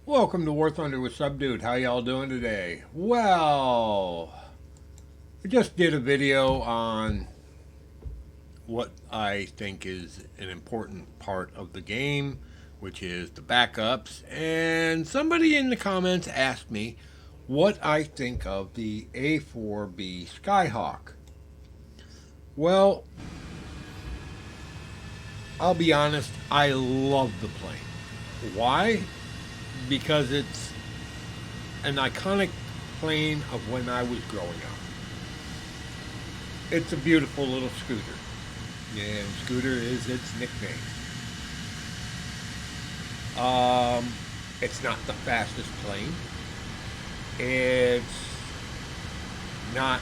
Welcome to War Thunder with Subdude. How y'all doing today? Well, I just did a video on what I think is an important part of the game, which is the backups, and somebody in the comments asked me what I think of the A4-B Skyhawk. Well, I'll be honest, I love the plane. Why? Because it's an iconic plane of when I was growing up. It's a beautiful little scooter, and Scooter is its nickname. It's not the fastest plane. It's not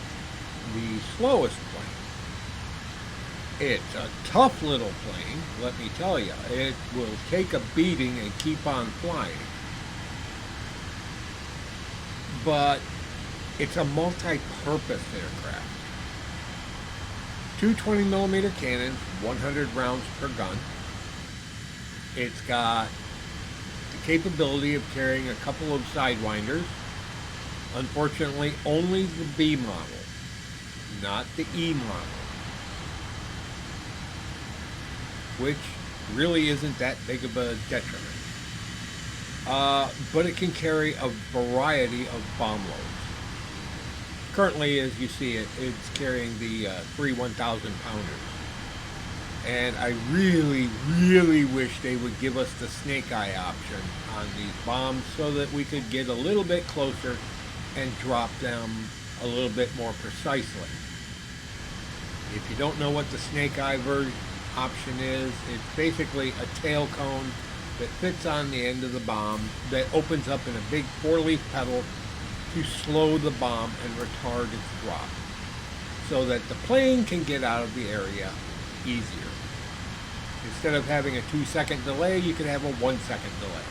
the slowest plane. It's a tough little plane, let me tell you. It will take a beating and keep on flying. But it's a multi-purpose aircraft. Two 20mm cannons, 100 rounds per gun. It's got the capability of carrying a couple of sidewinders. Unfortunately, only the B model, not the E model, which really isn't that big of a detriment. But it can carry a variety of bomb loads. Currently, as you see it, it's carrying the three 1,000 pounders. And I really wish they would give us the snake eye option on these bombs so that we could get a little bit closer and drop them a little bit more precisely. If you don't know what the snake eye option is, it's basically a tail cone that fits on the end of the bomb that opens up in a big 4-leaf pedal to slow the bomb and retard its drop so that the plane can get out of the area easier. Instead of having a 2-second delay, you could have a 1-second delay.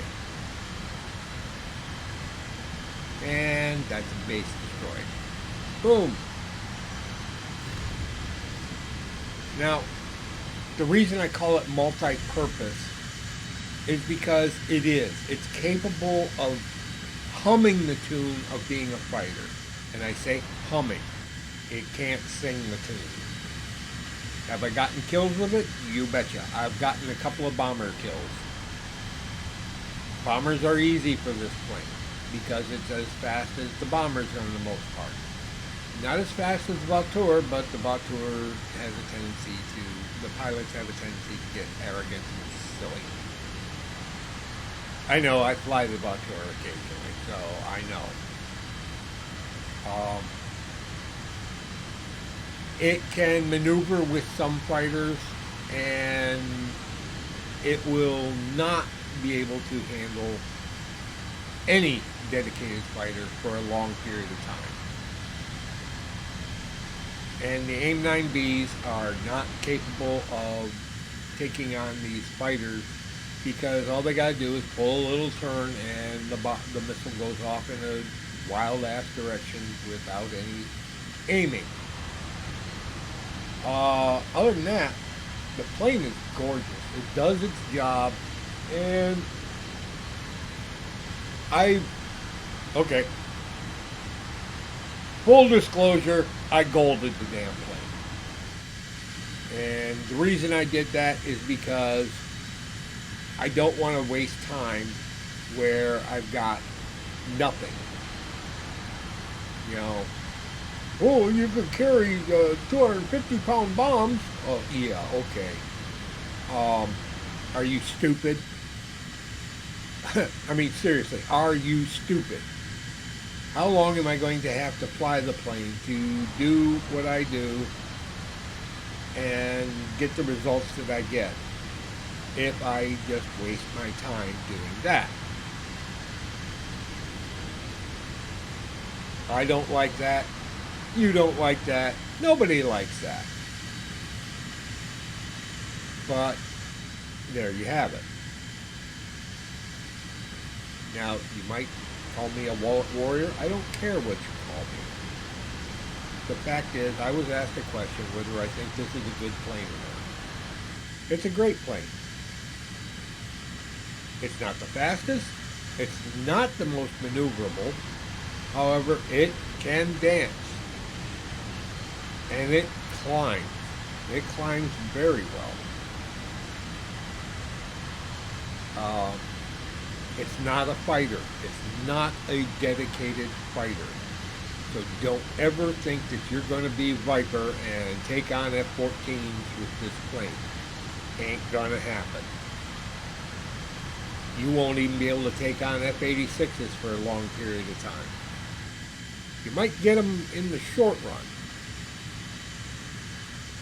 And that's a base destroyed. Boom. Now, the reason I call it multi-purpose is because it is. It's capable of humming the tune of being a fighter. And I say humming. It can't sing the tune. Have I gotten kills with it? You betcha. I've gotten a couple of bomber kills. Bombers are easy for this plane because it's as fast as the bombers are for the most part. Not as fast as the Vautour, but the Vautour has a tendency the pilots have a tendency to get arrogant and silly. I know, I fly the Vautour occasionally, so I know. It can maneuver with some fighters, and it will not be able to handle any dedicated fighter for a long period of time. And the AIM-9Bs are not capable of taking on these fighters because all they gotta do is pull a little turn and the missile goes off in a wild-ass direction without any aiming. Other than that, the plane is gorgeous. It does its job, and okay. Full disclosure, I golded the damn plane. And the reason I did that is because I don't want to waste time where I've got nothing. You know, oh, you can carry 250-pound bombs. Oh, yeah, okay. Are you stupid? I mean, seriously, are you stupid? How long am I going to have to fly the plane to do what I do and get the results that I get if I just waste my time doing that? I don't like that. You don't like that. Nobody likes that. But there you have it. Now, you might call me a wallet warrior. I don't care what you call me. The fact is, I was asked a question whether I think this is a good plane or not. It's a great plane. It's not the fastest. It's not the most maneuverable. However, it can dance. And it climbs. It climbs very well. It's not a fighter. It's not a dedicated fighter. So don't ever think that you're going to be Viper and take on F-14s with this plane. Ain't going to happen. You won't even be able to take on F-86s for a long period of time. You might get them in the short run.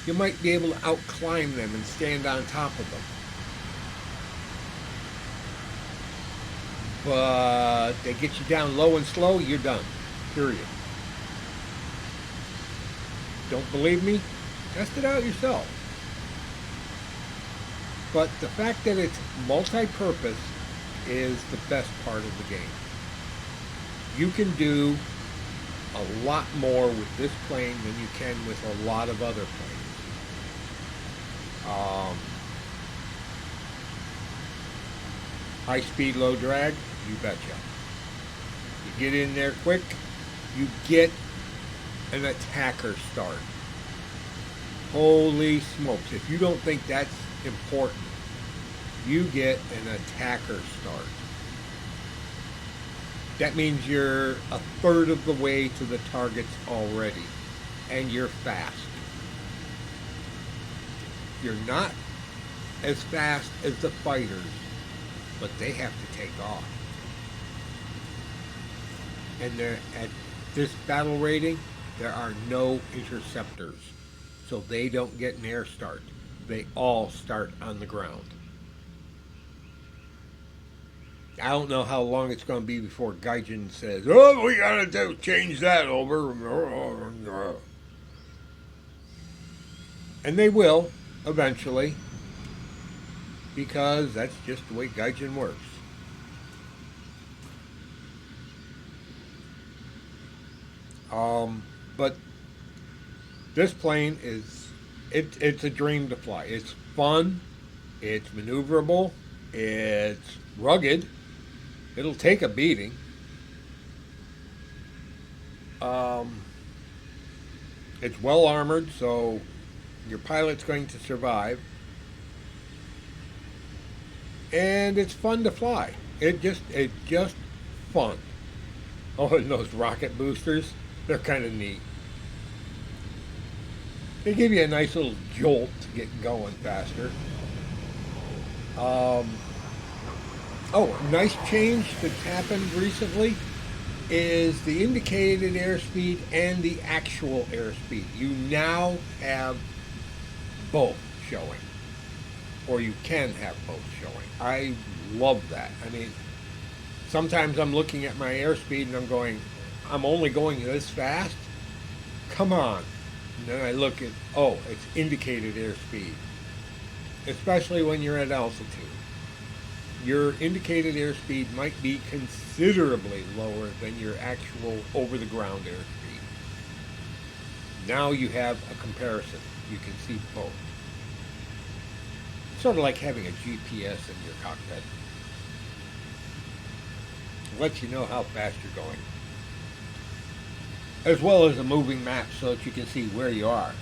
You might be able to outclimb them and stand on top of them. But they get you down low and slow, you're done. Period. Don't believe me? Test it out yourself. But the fact that it's multi-purpose is the best part of the game. You can do a lot more with this plane than you can with a lot of other planes. High speed, low drag, you betcha. You get in there quick, you get an attacker start. Holy smokes, if you don't think that's important, you get an attacker start. That means you're a third of the way to the targets already, and you're fast. You're not as fast as the fighters, but they have to take off. And at this battle rating, there are no interceptors, so they don't get an air start. They all start on the ground. I don't know how long it's going to be before Gaijin says, "Oh, we got to change that over." And they will, eventually, because that's just the way Gaijin works. But this plane it's a dream to fly. It's fun, it's maneuverable, it's rugged. It'll take a beating. It's well armored, so your pilot's going to survive. And it's fun to fly. It's just fun. Oh, and those rocket boosters, they're kind of neat. They give you a nice little jolt to get going faster. Oh, a nice change that's happened recently is the indicated airspeed and the actual airspeed. You now have both showing, or you can have both showing. I love that. I mean, sometimes I'm looking at my airspeed and I'm going, I'm only going this fast? Come on. And then I look at, oh, it's indicated airspeed. Especially when you're at altitude. Your indicated airspeed might be considerably lower than your actual over-the-ground airspeed. Now you have a comparison. You can see both. Sort of like having a GPS in your cockpit. It lets you know how fast you're going. As well as a moving map so that you can see where you are.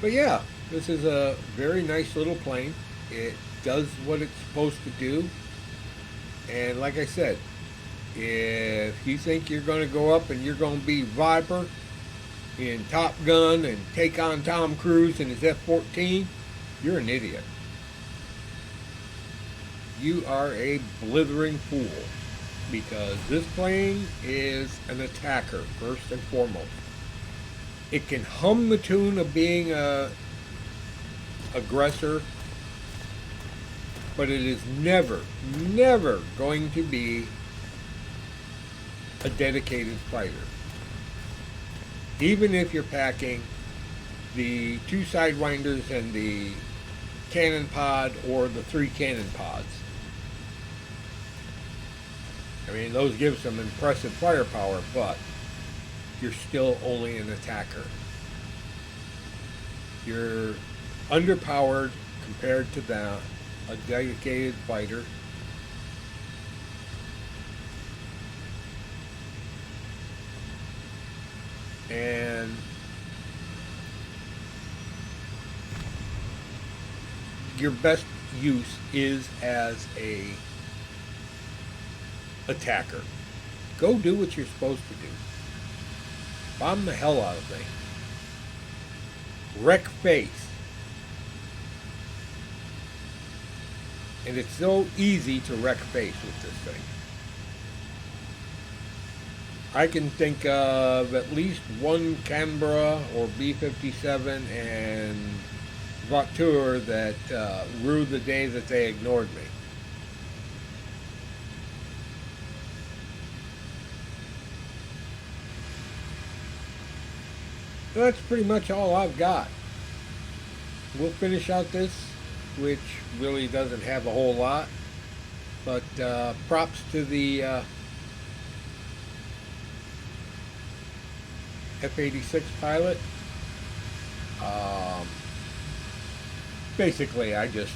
But yeah, this is a very nice little plane. It does what it's supposed to do. And like I said, if you think you're going to go up and you're going to be Viper in Top Gun and take on Tom Cruise in his F-14, you're an idiot. You are a blithering fool, because this plane is an attacker first and foremost. It can hum the tune of being a aggressor, but it is never going to be a dedicated fighter. Even if you're packing the 2 sidewinders and the cannon pod or the 3 cannon pods. I mean, those give some impressive firepower, but you're still only an attacker. You're underpowered compared to a dedicated fighter. And your best use is as a attacker. Go do what you're supposed to do. Bomb the hell out of things. Wreck face. And it's so easy to wreck face with this thing. I can think of at least one Canberra or B-57 and Voiture that rue the day that they ignored me. So that's pretty much all I've got. We'll finish out this, which really doesn't have a whole lot, but props to the F-86 pilot. Um, Basically, I just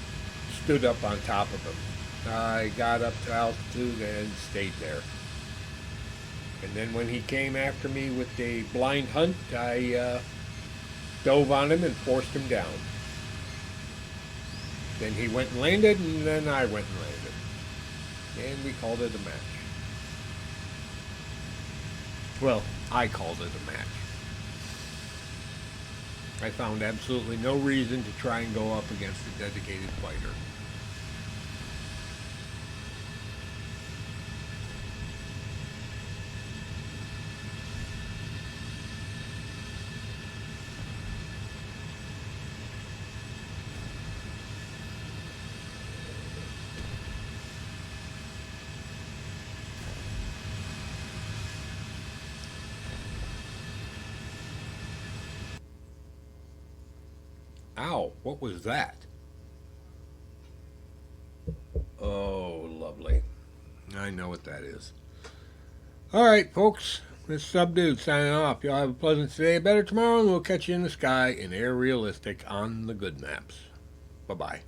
stood up on top of him. I got up to altitude and stayed there. And then when he came after me with the blind hunt, I dove on him and forced him down. Then he went and landed, and then I went and landed. And we called it a match. Well, I called it a match. I found absolutely no reason to try and go up against a dedicated fighter. Ow, what was that? Oh, lovely. I know what that is. All right, folks. This Subdude signing off. Y'all have a pleasant day, better tomorrow, and we'll catch you in the sky in Air Realistic on the good maps. Bye bye.